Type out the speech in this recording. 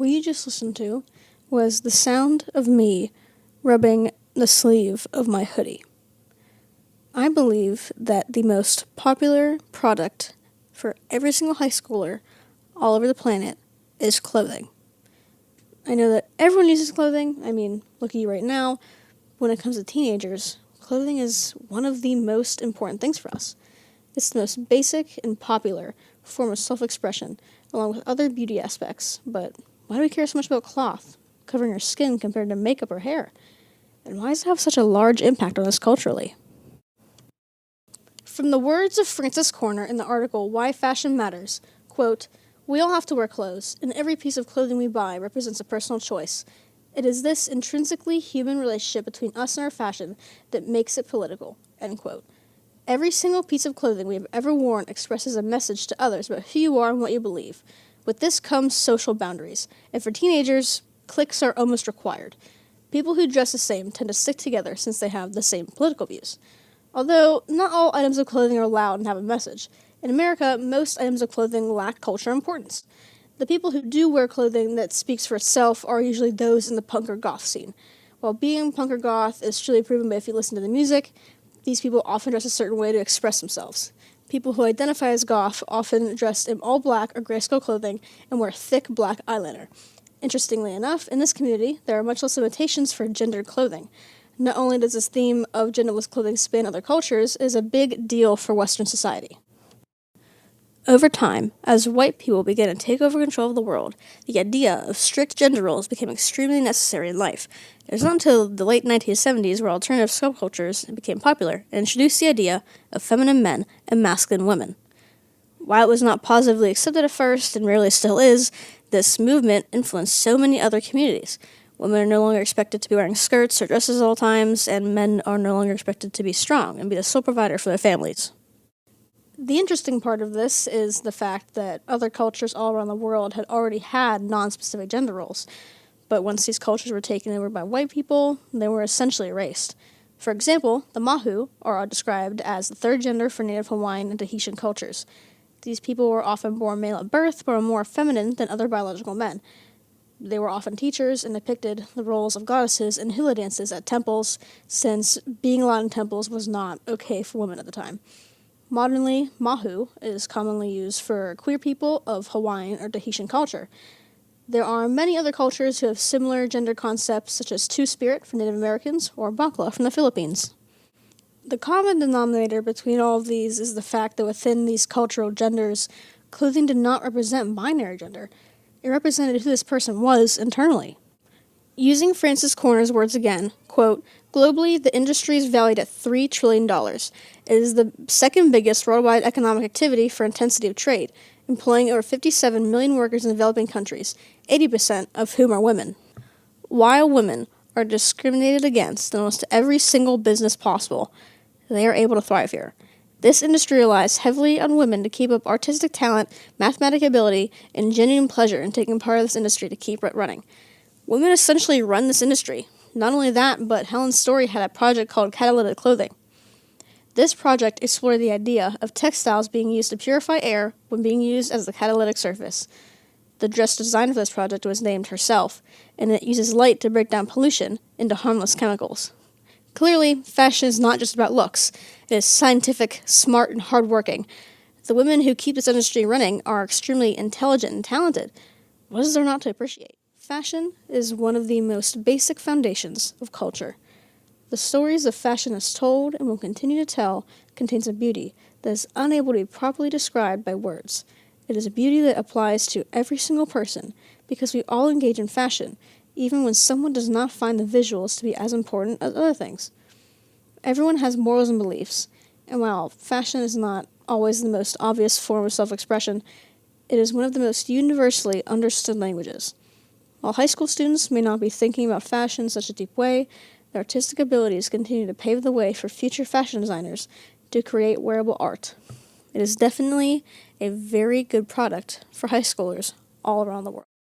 What you just listened to was the sound of me rubbing the sleeve of my hoodie. I believe that the most popular product for every single high schooler all over the planet is clothing. I know that everyone uses clothing. I mean, look at you right now. When it comes to teenagers, clothing is one of the most important things for us. It's the most basic and popular form of self-expression, along with other beauty aspects. But why do we care so much about cloth, covering our skin compared to makeup or hair? And why does it have such a large impact on us culturally? From the words of Frances Corner in the article Why Fashion Matters, quote, "We all have to wear clothes, and every piece of clothing we buy represents a personal choice. It is this intrinsically human relationship between us and our fashion that makes it political," end quote. Every single piece of clothing we have ever worn expresses a message to others about who you are and what you believe. With this comes social boundaries, and for teenagers, cliques are almost required. People who dress the same tend to stick together since they have the same political views. Although, not all items of clothing are loud and have a message. In America, most items of clothing lack cultural importance. The people who do wear clothing that speaks for itself are usually those in the punk or goth scene. While being punk or goth is truly proven by if you listen to the music, these people often dress a certain way to express themselves. People who identify as goth often dress in all black or grayscale clothing and wear thick black eyeliner. Interestingly enough, in this community, there are much less limitations for gendered clothing. Not only does this theme of genderless clothing span other cultures, it is a big deal for Western society. Over time, as white people began to take over control of the world, the idea of strict gender roles became extremely necessary in life. It was not until the late 1970s where alternative subcultures became popular and introduced the idea of feminine men and masculine women. While it was not positively accepted at first, and rarely still is, this movement influenced so many other communities. Women are no longer expected to be wearing skirts or dresses at all times, and men are no longer expected to be strong and be the sole provider for their families. The interesting part of this is the fact that other cultures all around the world had already had non-specific gender roles, but once these cultures were taken over by white people, they were essentially erased. For example, the Mahu are described as the third gender for Native Hawaiian and Tahitian cultures. These people were often born male at birth, but were more feminine than other biological men. They were often teachers and depicted the roles of goddesses in hula dances at temples, since being allowed in temples was not okay for women at the time. Modernly, Mahu is commonly used for queer people of Hawaiian or Tahitian culture. There are many other cultures who have similar gender concepts, such as Two-Spirit for Native Americans or Bakla from the Philippines. The common denominator between all of these is the fact that within these cultural genders, clothing did not represent binary gender. It represented who this person was internally. Using Frances Corner's words again, quote, "Globally, the industry is valued at $3 trillion. It is the second biggest worldwide economic activity for intensity of trade, employing over 57 million workers in developing countries, 80% of whom are women. While women are discriminated against in almost every single business possible, they are able to thrive here. This industry relies heavily on women to keep up artistic talent, mathematic ability, and genuine pleasure in taking part of this industry to keep it running. Women essentially run this industry. Not only that, but Helen Story had a project called Catalytic Clothing. This project explored the idea of textiles being used to purify air when being used as the catalytic surface. The dress designer for this project was named herself, and it uses light to break down pollution into harmless chemicals. Clearly, fashion is not just about looks. It is scientific, smart, and hardworking. The women who keep this industry running are extremely intelligent and talented. What is there not to appreciate? Fashion is one of the most basic foundations of culture. The stories of fashion is told and will continue to tell contains a beauty that is unable to be properly described by words. It is a beauty that applies to every single person because we all engage in fashion, even when someone does not find the visuals to be as important as other things. Everyone has morals and beliefs, and while fashion is not always the most obvious form of self-expression, it is one of the most universally understood languages. While high school students may not be thinking about fashion in such a deep way, their artistic abilities continue to pave the way for future fashion designers to create wearable art. It is definitely a very good product for high schoolers all around the world.